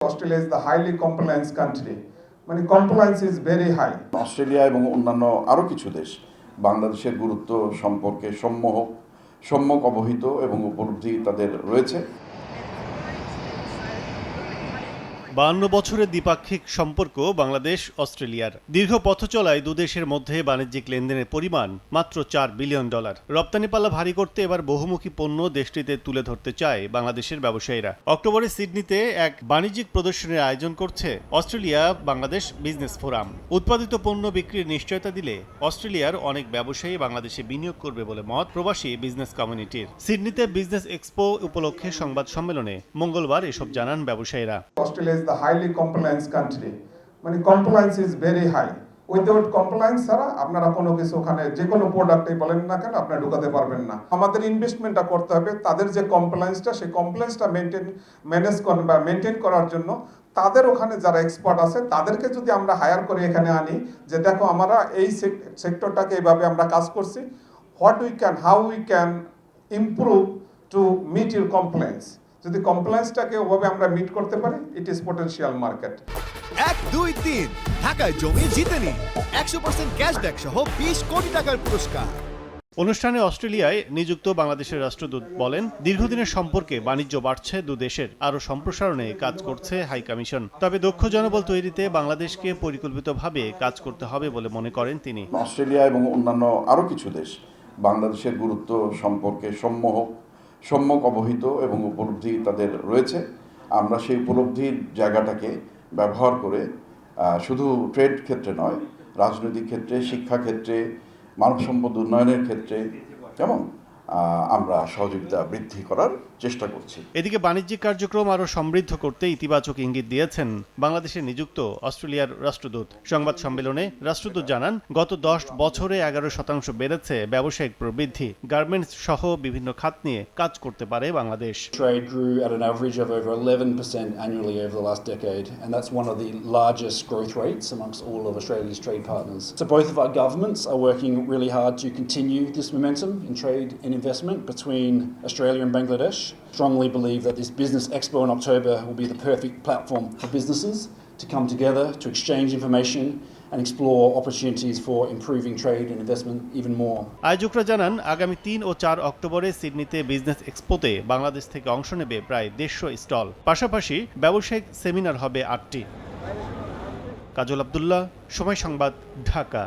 Australia is the highly compliance country. মানে compliance is very high. Australia এবং অন্যান্য আরও কিছু দেশ বাংলাদেশের গুরুত্ব সম্পর্কে সম্যক অবহিত এবং উপলব্ধি তাদের রয়েছে। 52 বছরের দ্বিপাক্ষিক সম্পর্ক বাংলাদেশ অস্ট্রেলিয়ার। দীর্ঘ পথ চলায় দুদেশের মধ্যে বাণিজ্যিক লেনদেনের পরিমাণ মাত্র $4 বিলিয়ন। রপ্তানি পাল্লা ভারী করতে এবার বহুমুখী পণ্য দেশটিতে তুলে ধরতে চায় বাংলাদেশের ব্যবসায়ীরা। অক্টোবরে সিডনিতে এক বাণিজ্যিক প্রদর্শনীর আয়োজন করছে অস্ট্রেলিয়া বাংলাদেশ বিজনেস ফোরাম। উৎপাদিত পণ্য বিক্রির নিশ্চয়তা দিলে অস্ট্রেলিয়ার অনেক ব্যবসায়ী বাংলাদেশে বিনিয়োগ করবে বলে মত প্রবাসী বিজনেস কমিউনিটির। সিডনিতে বিজনেস এক্সপো উপলক্ষে সংবাদ সম্মেলনে মঙ্গলবার এসব জানান ব্যবসায়ীরা। Australia is the highly compliance country. মানে compliance is very high. Without compliance ছাড়া আপনারা কোনো কিছু ওখানে যে কোনো প্রোডাক্টই বলেন না কেন আপনারা ঢুকাতে পারবেন না। আমাদের ইনভেস্টমেন্টটা করতে হবে, তাদের যে কমপ্লায়েন্সটা সেই কমপ্লায়েন্সটা মেনটেন করার জন্য তাদের ওখানে যারা এক্সপার্ট আছে তাদেরকে যদি আমরা হায়ার করে এখানে আনি যে দেখো আমরা এই সেক্টরটাকে এইভাবে আমরা কাজ করছি, how we can improve to meet your compliance. যদি কমপ্লায়েন্সটাকে ওভাবে আমরা মিট করতে পারি, ইট ইজ পটেনশিয়াল মার্কেট। 1, 2, 3 ঢাকায় জমি জিতে নিন 100% ক্যাশব্যাক সহ 20 কোটি টাকার পুরস্কার। অনুষ্ঠানে অস্ট্রেলিয়ায় নিযুক্ত বাংলাদেশের রাষ্ট্রদূত বলেন, দীর্ঘদিনের সম্পর্কে বাণিজ্য বাড়ছে দুদেশের, আরও সম্প্রসারণে কাজ করছে হাই কমিশন। তবে দক্ষ জনবল তৈরিতে বাংলাদেশকে পরিকল্পিতভাবে কাজ করতে হবে বলে মনে করেন তিনি। অস্ট্রেলিয়া এবং অন্যান্য আরও কিছু দেশ বাংলাদেশের গুরুত্ব সম্পর্কে সম্যক অবহিত এবং উপলব্ধি তাদের রয়েছে। আমরা সেই উপলব্ধির জায়গাটাকে ব্যবহার করে শুধু ট্রেড ক্ষেত্রে নয়, রাজনৈতিক ক্ষেত্রে, শিক্ষা ক্ষেত্রে, মানব সম্পদ উন্নয়নের ক্ষেত্রে যেমন আমরা সহযোগিতা বৃদ্ধি করার চেষ্টা করছি। এদিকে বাণিজ্যিক কার্যক্রম আরও সমৃদ্ধ করতে ইতিবাচক ইঙ্গিত দিয়েছেন বাংলাদেশে নিযুক্ত অস্ট্রেলিয়ার রাষ্ট্রদূত। সংবাদ সম্মেলনে রাষ্ট্রদূত জানান, গত 10 বছরে 11% বেড়েছে ব্যবসায়িক প্রবৃদ্ধি। গার্মেন্টস সহ বিভিন্ন খাত নিয়ে কাজ করতে পারে Bangladesh. Trade grew at an average of over 11% annually over the last decade, and that's one of the largest growth rates amongst all of Australia's trade partners. So both of our governments are working really hard to continue this momentum in trade and investment between Australia and Bangladesh. Strongly believe that this Business Expo in October will be the perfect platform for businesses to come together, to exchange information and explore opportunities for improving trade and investment even more. আয়োজকরা জানান, আগামী 3 ও 4 অক্টোবরে সিডনিতে business এক্সপোতে Bangladesh থেকে অংশ নেবে প্রায় 150 stall. পাশাপাশি ব্যবসায়িক সেমিনার হবে 8টি। কাজল আব্দুল্লাহ, সময় সংবাদ, ঢাকা।